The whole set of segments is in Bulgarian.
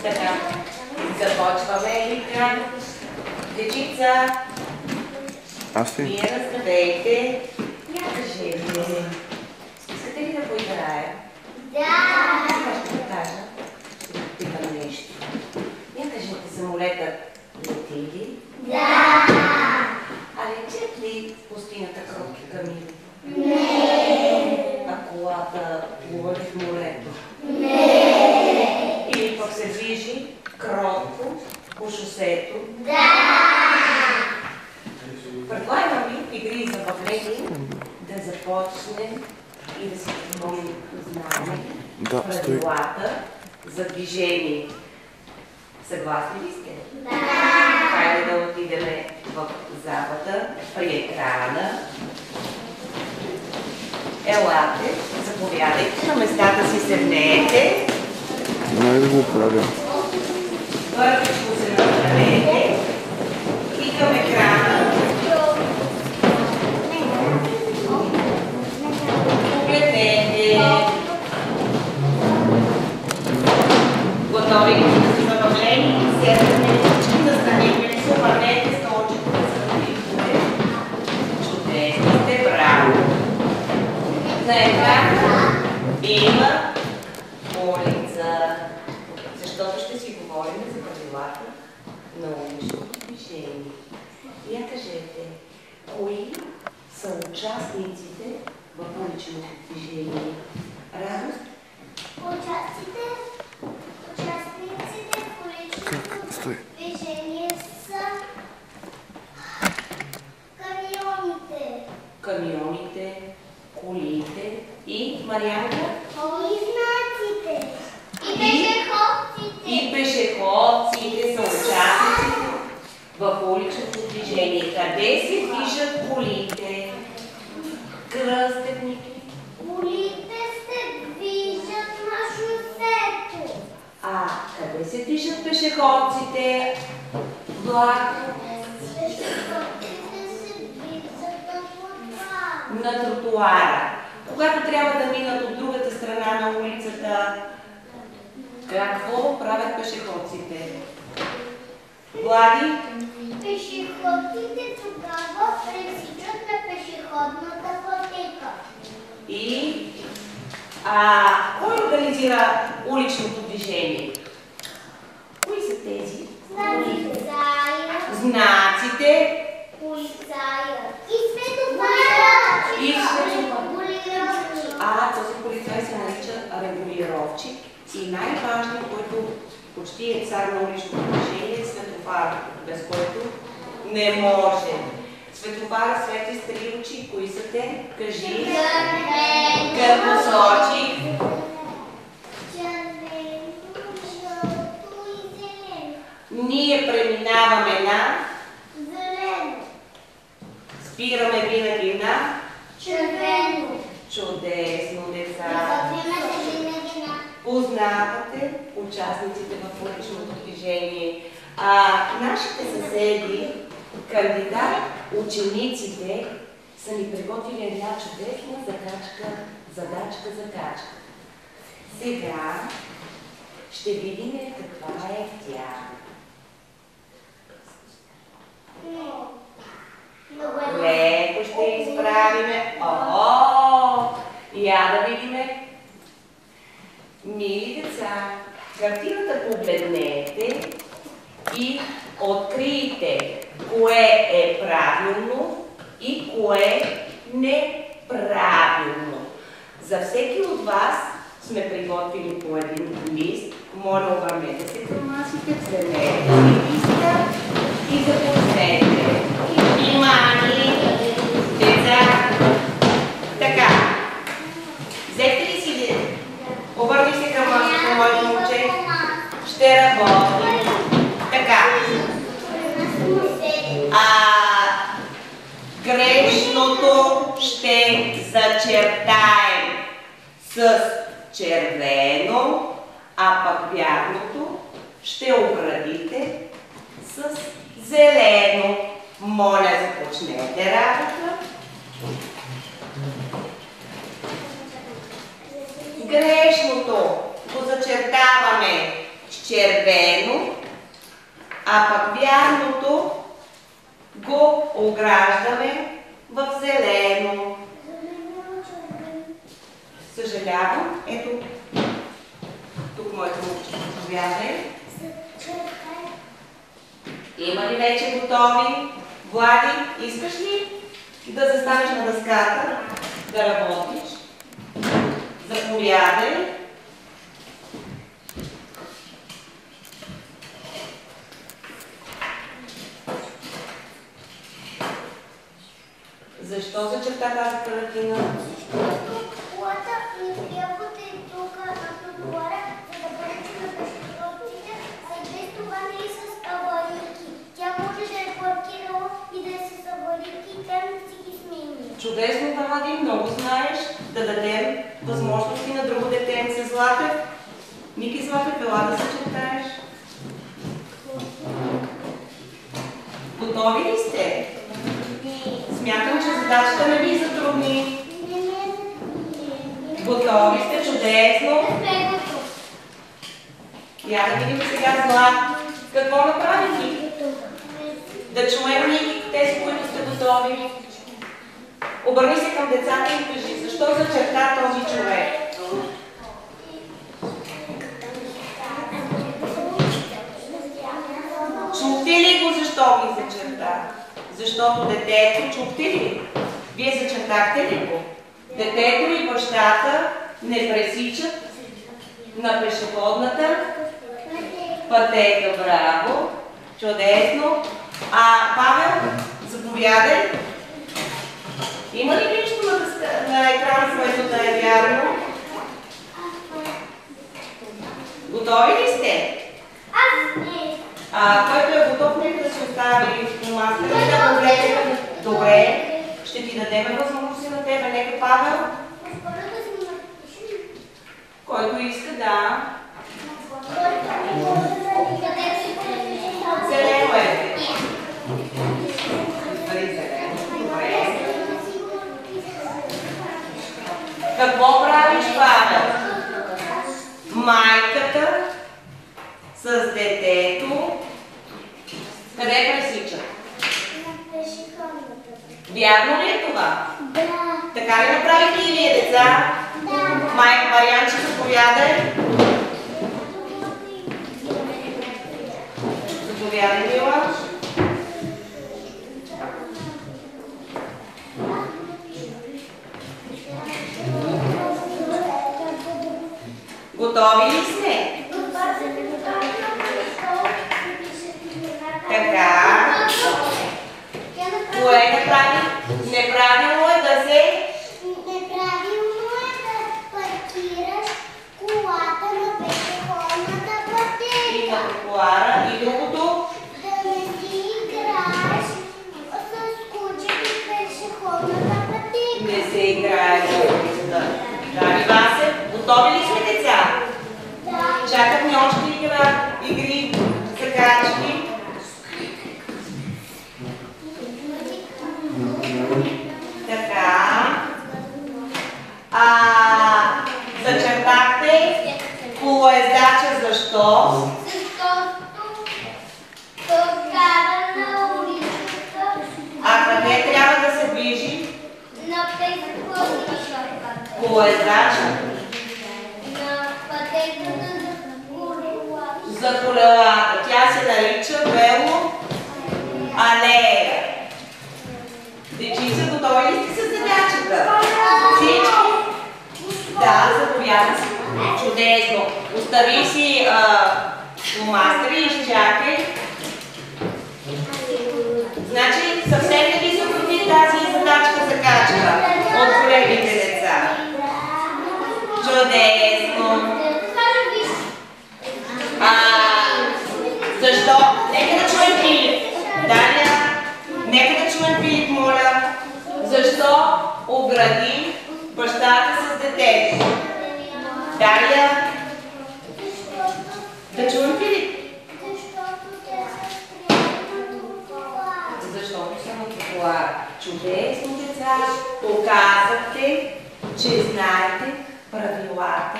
Така, започваме ли край? Дечица, вие разгадайте. Я кажете, искате ли да поиграем? Да! Сега ще ви кажа, ще ви питам нещо. Я кажете, самолетът лети ли? Да! А летят ли в пустинята кротки камили? Не! А колата плува ли в морето? Не! Или пък се движи кротко по шосето? Да! Предлагам ви в игри и забавление да започнем и да си припомним правилата за движение. Съгласни ли сте? Да! Хайде да отидем в залата при екрана. Елате, заповядайте, на местата си седнете. Най да го правя. Първичко се направете и към екрана. Погледнете. Готови ли да си забавлени? Седнете, всички настанете ли се, обърнете столчето за клипове. Чудесно сте, браво! На екрана има улица, защото ще си говорим за правилата на уличното движение. Я кажете, кои са участниците в уличното движение? Радост? Участниците в уличното движение са камионите. Камионите, колите и Марианка? И знаците. И пешеходците. И пешеходците са участниците в уличното движение. Къде се движат колите? Кръстевники. Колите се движат на шосето. А къде се движат пешеходците? Владо? Пешеходците се движат на тротуара. На тротуара. Когато трябва да минат от другата страна на улицата, какво правят пешеходците? Влади? Пешеходците тогава пресичат на пешеходната пътека. И кой организира уличното движение? Кои са тези? Знаците. Полицая. И светофара. И светофара. Регулировъчик. Този полицай се нарича регулировчик. И най-важният, който почти е цар на уличното движение, е светофар, без който не може. Светофара свети с три очи. Кои са те? Кажи. Какво сочи? Червено, жълто и зелено. Ние преминаваме на... Зелено. Спираме винаги на... Червено. Чудесно, деца! Запримате винаги на... Познавате участниците в уличното движение. Нашите съседи, кандидат учениците, са ни приготвили една чудесна задачка. Сега ще видим каква е тя. Леко ще изправиме. Я да видиме. Мили деца, картината погледнете и открийте кое е правилно и кое неправилно. За всеки от вас сме приготвили по един лист. Моля, обърнете се към масите, вземете си листа и започнете. Внимание, деца! Така, взехте ли си? Обърни се към масата, моето момче. Ще работи. Така. Грешното ще зачертаем с червено, а пък вярното ще оградите с зелено. Моля, започнете работа. Грешното го зачертаем начертаваме с червено, а пък вярното го ограждаме в зелено. Съжалявам. Ето, тук моята ручка повяже. Има ли вече готови? Влади, искаш ли да застанеш на дъската, да работиш? Заповядай. Защо зачерта тази картина? Колата и ябълката е тук на тротуара, за да пречи на пешеходците, а и без това не е с аварийки. Тя може да е паркирала и да е с аварийки и тя не си ги смени. Чудесно, Влади, много знаеш. Да дадем възможности на друго детенце. Златев. Ники, Златев, ела да зачертаеш. Готови ли сте? Смятам, че задачата не ви затрудни. Готови сте, чудесно. Я да видим сега, Злат. Какво направи Ники? Да чуем Ники, тези, които сте готови. Обърни се към децата и кажи, защо зачерта този човек? Чухте ли го защо ги зачерта? Защото детето, чухте ли? Вие зачертахте ли го? Детето и бащата не пресичат на пешеходната пътека. Браво! Чудесно! Павел, заповядай. Има ли нещо на екрана, което да е вярно? Готови ли сте? Който е готов, нека да се остави в мастера и да погледне. Добре, ще ти дадем възможност на тебе. Нека Павел. Който иска, да. Зелено е. Добре. Какво правиш, Павел? Майката с детето. Къде пресичат? Вярно ли е това? Да. Така ли направите и вие, деца? Да. Майка Марианче, заповядай. Заповядай, Мила. Готови ли сме? Така. Кое направи? Неправилно е да се... Неправилно е да паркираш колата на пешеходната пътека. И на тротуара, и другото. Да не си играеш с кучето в пешеходната пътека. Не се играе с улицата. Драги Васе, готови ли сме, деца? Да. Чакат ни още игри, закачки. Така. Зачертахте колоездача. Защо? Защото кара на улицата Къде трябва да се движи? на пешеходната пътека. Колоездача. На пътеката за колелата. За колелата. Тя се нарича велоалея. Дечица, готови ли сте с задачата? Всички? Да, заповядай си. Чудесно. Остави си фломастери и изчакай. Значи съвсем не ви се отрови тази задачка за качка от големите деца. Чудесно. Защо? Нека да чуем Филип. Дария, нека да чуем Филип, моля. Защо огради бащата с детето? Дария, да чуем Филип. Защото са на тротуара. Чудесно, деца. Показахте, че знаете правилата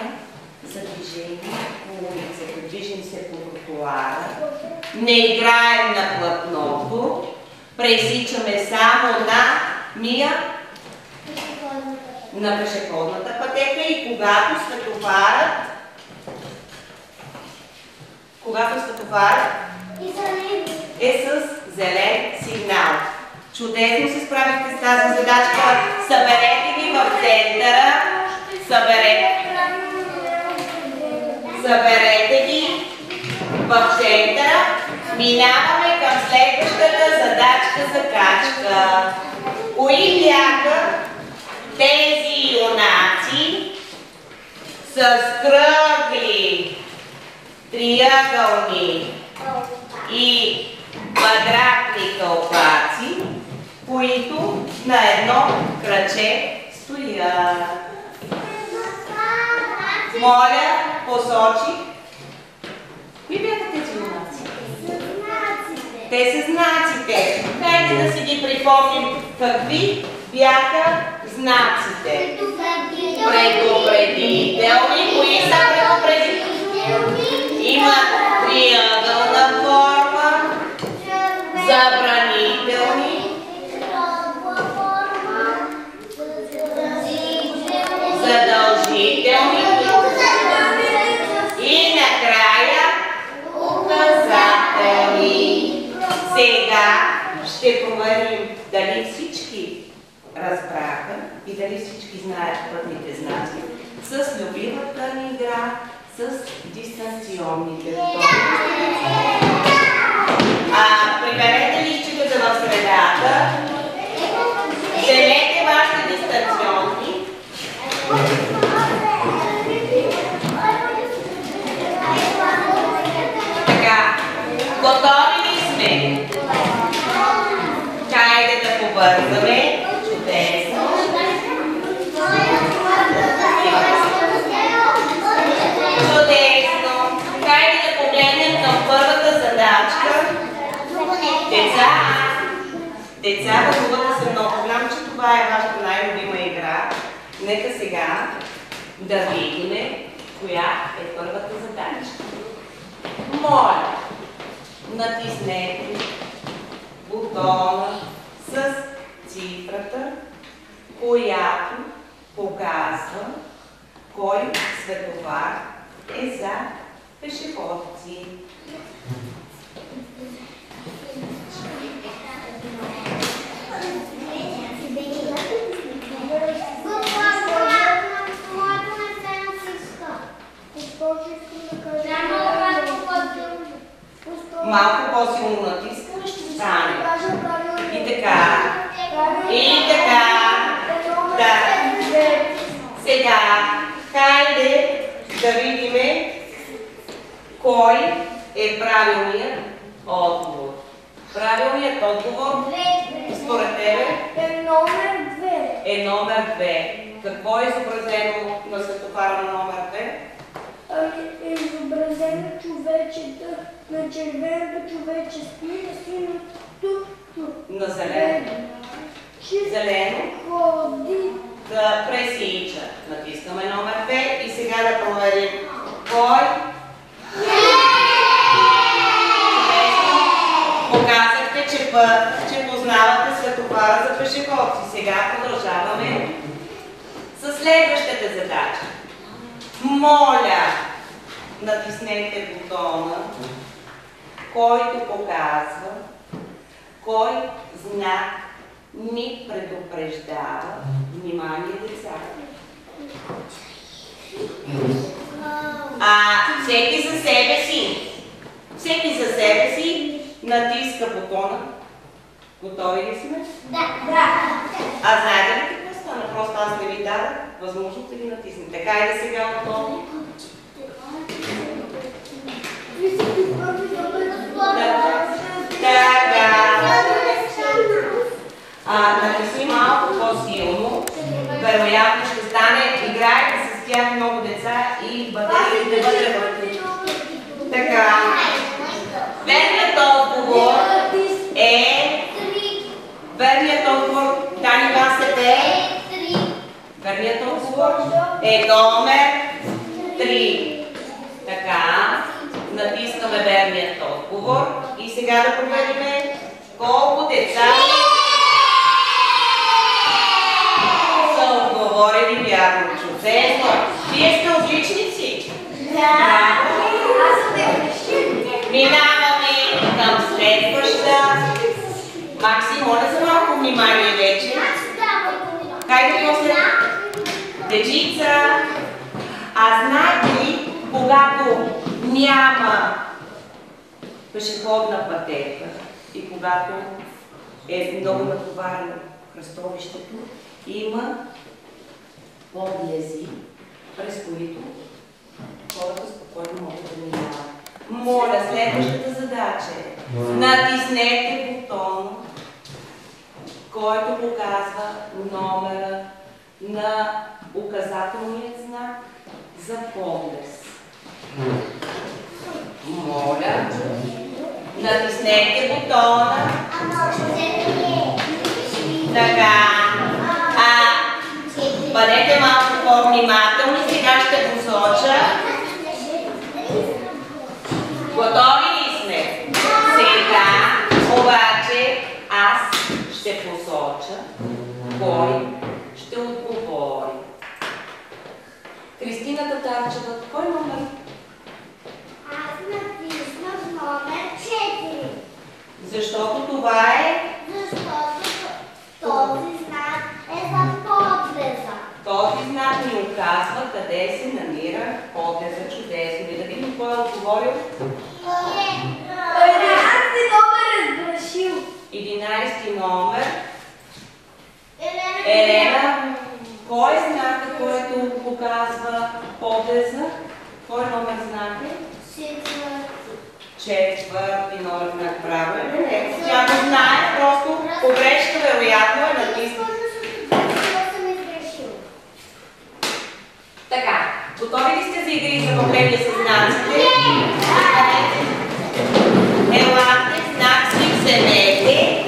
за движение по улицата, движим се по тротуара, не играем на платното, пресичаме само на пешеходната пътека и когато светофарът е с зелен сигнал. Чудесно се справихте с тази задачка. Съберете ги в центъра. Съберете ги в центъра. Минаваме към следващата задачка за качка. Кои бяха тези юнаци с кръгли, триъгълни и квадратни кълпаци, които на едно кръче стоят? Моля, посочи. Кои бяха тези юнаци? Те са знаците. Дайте да си ги припомним. Какви бяха знаците? Предупредителни. Кои са предупредителни? Имат триъгълна форма. Забранителни. Задължителни. И накрая указателни. Сега ще проверим дали всички разбраха и дали всички знаят пътните знаци с любимата ни игра с дистанционните. Приберете листчетата в средата, вземете вашите дистанционни. Така, готови ли сме? Хайде да побързаме. Чудесно. Чудесно. Хайде да погледнем към първата задачка. Деца, възможно се много. Знам, че това е вашата най-любима игра. Нека сега да видим коя е първата задачка. Моля, натиснете бутона с цифрата, която показва кой светофар е за пешеходци. Малко по-силно натискаме, ще стане. И така. Да. Сега, хайде да видим кой е правилният отговор. Правилният отговор според тебе е номер 2. Какво е изобразено на светофара на номер 2? Е изобразено човечета, на червеното човече стои, на синьото на зелено. Зелено. Ходи. Да пресича. Натискаме номер 2 и сега да проверим кой. Показахте, че познавате светофара за пешеходци. Сега продължаваме с следващата задача. Моля, натиснете бутона, който показва кой знак ни предупреждава. Внимание, деца. Всеки за себе си натиска бутона. Готови ли сме? Да. Знаете ли какво стана? Просто аз не ви дадах възможност да ги натиснете. Така и да сега готови. Натисни малко по-силно. Вероятно ще стане. Играйте с тях много деца и бъдете вътре в ключа. Така. Верният отговор е... Верният отговор, Тани Васете. Верният отговор е номер 3. Така. сега да проверим колко деца са отговорили вярно. Чудесно! Вие сте отличници! Да. Аз съм решил. Минаваме към следваща. Макси, моля за малко внимание вече. Хайде после. Дечица, а знаете ли, когато няма пешеходна пътека и когато е много натоварено кръстовището, има подлези, през които хората спокойно могат да минават. Моля, следващата задача е: натиснете бутон, който показва номера на указателният знак за подлез. Моля, натиснете бутона. Така. Бъдете малко по-внимателни. Сега ще посоча. Готови ли сме? Сега обаче аз ще посоча кой ще отговори. Кристина Татарчева, кой номер? Аз натиснах номер 4. Защото това е? Защото този знак е за подлеза. Този знак ни указва къде се намира подлеза. Чудесно. И да видим кой е отговорил? 11 номер е сгрешил. 11 номер. Елена, кой е знака, който показва подлеза? Кой номер знак е? 4 номер знак. Правилно. Тя го знае, просто погрешка вероятно е натисна. Така, готови ли сте за игри и забавление с знаците? Елате, знак си вземете.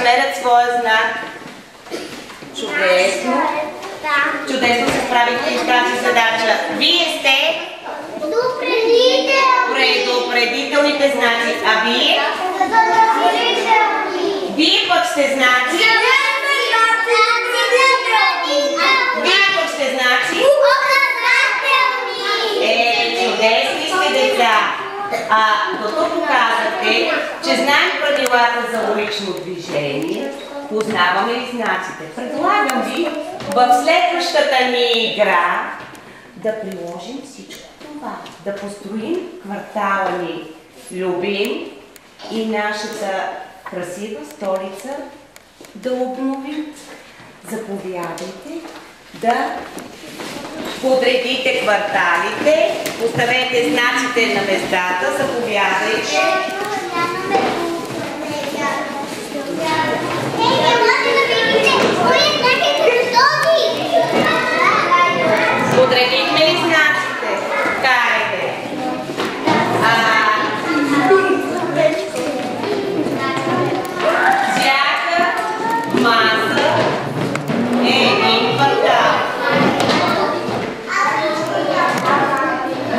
намерят своя знак. Чудесно. Чудесно се справихте и с тази задача. Вие сте предупредителните знаци. А вие? Вие пък сте знаци. Вие пък сте знаци. Чудесни сте, деца. До тук показахте, че знаем правилата за улично движение, познаваме и знаците. Предлагам ви в следващата ни игра да приложим всичко това. Да построим квартала ни любим и нашата красива столица да обновим. Заповядайте да подредите кварталите, поставете знаците на местата, заповядайте. Подредихме ли знаците? Хайде! Всяка маса е един квартал.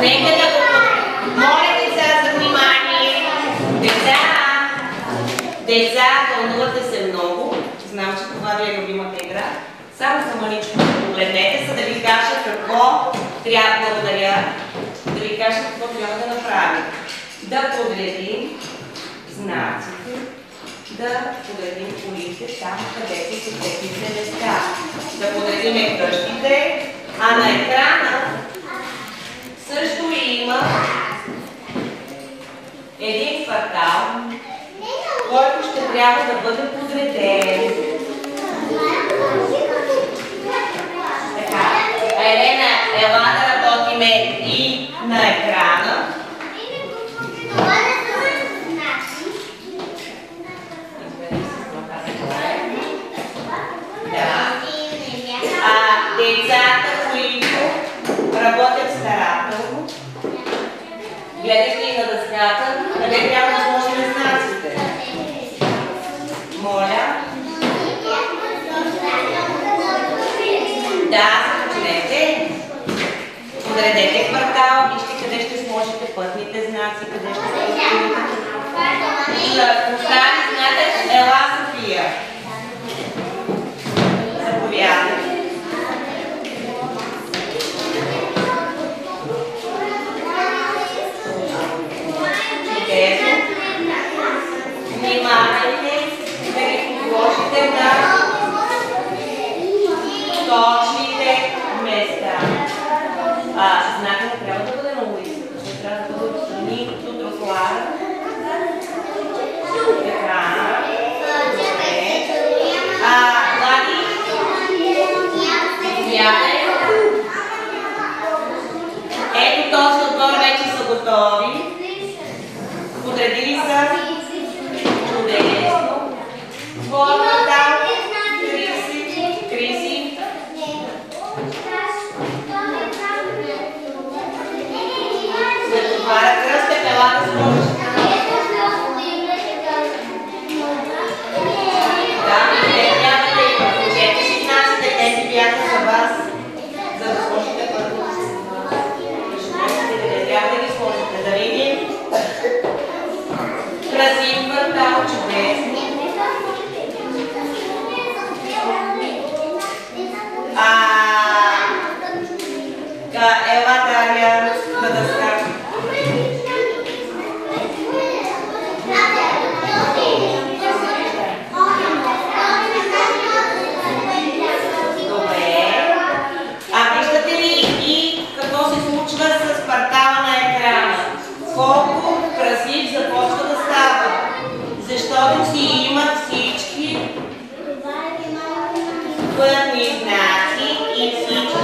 Нека да го... Моля деца за внимание. Деца, вълнувате се много. Знам, че това ви е любимата игра. Само за маличко погледнете, за да ви кажа какво трябва да ви кажа какво трябва да направим. Да подредим знаците, да подредим колите там, където са техните места. Да подредим къщите, а на екрана също има един квартал, който ще трябва да бъде подреден. Така, Елена, ела да работиме и на екрана. Децата, които работят старателно, гледайте и на дъската, къде трябва да сложим знаците. Моля. Да, започнете. Подредете квартал, вижте къде ще сложите пътните знаци, къде ще сложите. Постави знака Ела София. Заповядайте. Внимавайте да ги подложите на точните места. Знака не трябва да бъде на улицата, ще трябва да бъде отстрани до тротуара. Екрана. Влади, заповядай. Ето този отбор вече са готови. Подредили са чудесно. Своя там, Криси. След това кръстът ела да сложиш. Да, не трябва да има. Кажете си знаците, тези бяха за вас, за да сложите първо. Не трябва да ги сложите, да видим. Красив квартал, чудесно. Ела Дария на дъска. Добре. Виждате ли и какво се случва с квартала на екрана? Колко красив започва да става. Защото си имат всички пътни знаци и всички.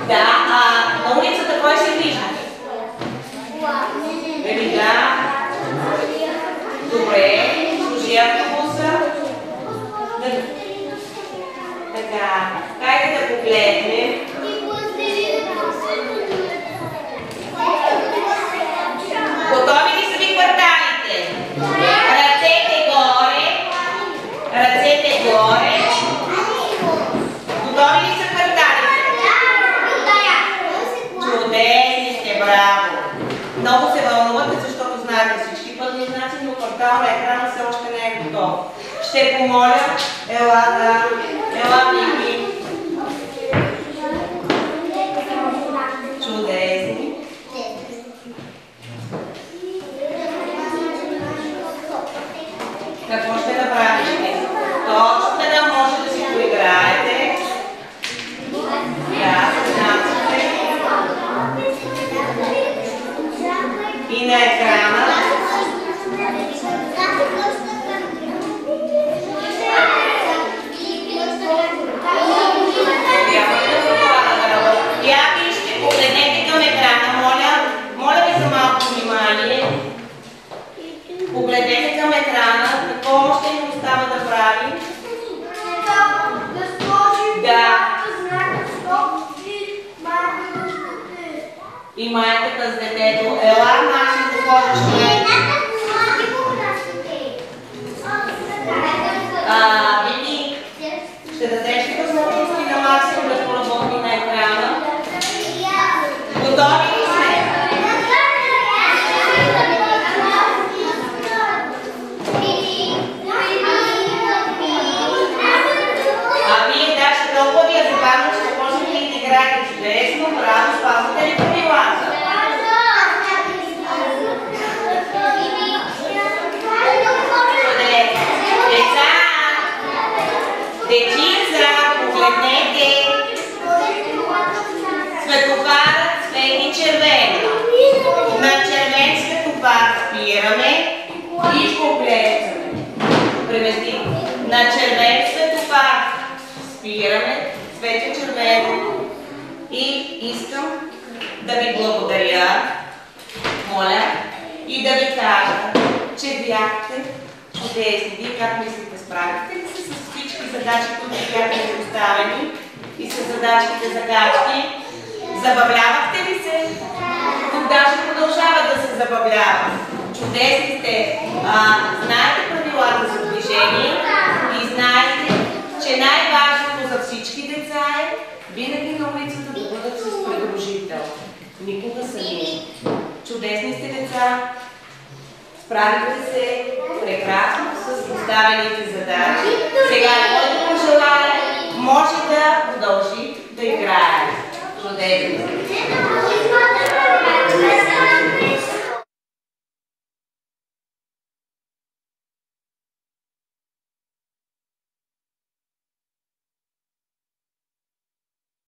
Да, на улицата кой се вижда? Да. Добре, служи автобуса. Така, хайде да погледнем. Готови ли са ви кварталите? Ще помоля, ела Вики. Чудесни. Какво ще направите? Точно да може да си поиграете. Да, знаците. И на екрана. Я вижте, погледнете към екрана, моля. Моля ви за малко внимание. Погледнете към екрана. Какво още ни остава да правим? Да сложим знака стоп и и майката с детето. Ела, Максим, да сложиш Вики, ще дадеш ли възможности на Максим да поработи на екрана? Готови ли сме? Вие даже толкова ви е забавно, че не можете да играете чудесно, браво, спазвате ли правилата? Дечица, погледнете. Светофарът свети червено. На червен светофар спираме и поглеждаме. Премести. На червен светофар спираме, свети червено. И искам да ви благодаря, моля, и да ви кажа, че бяхте чудесни. Вие как мислите, справихте ли се с всички задачи, които бяха ви поставени и с задачките загадки? Забавлявахте ли се? Тук даже продължава да се забавлява. Чудесни сте. Знаете правилата за движение и знаете, че най-важното за всички деца е винаги на улицата да бъдат с придружител. Никога сами. Чудесни сте деца. Справихте се прекрасно с поставените задачи. Сега, който пожелае, може да продължи да играе. Чудесно.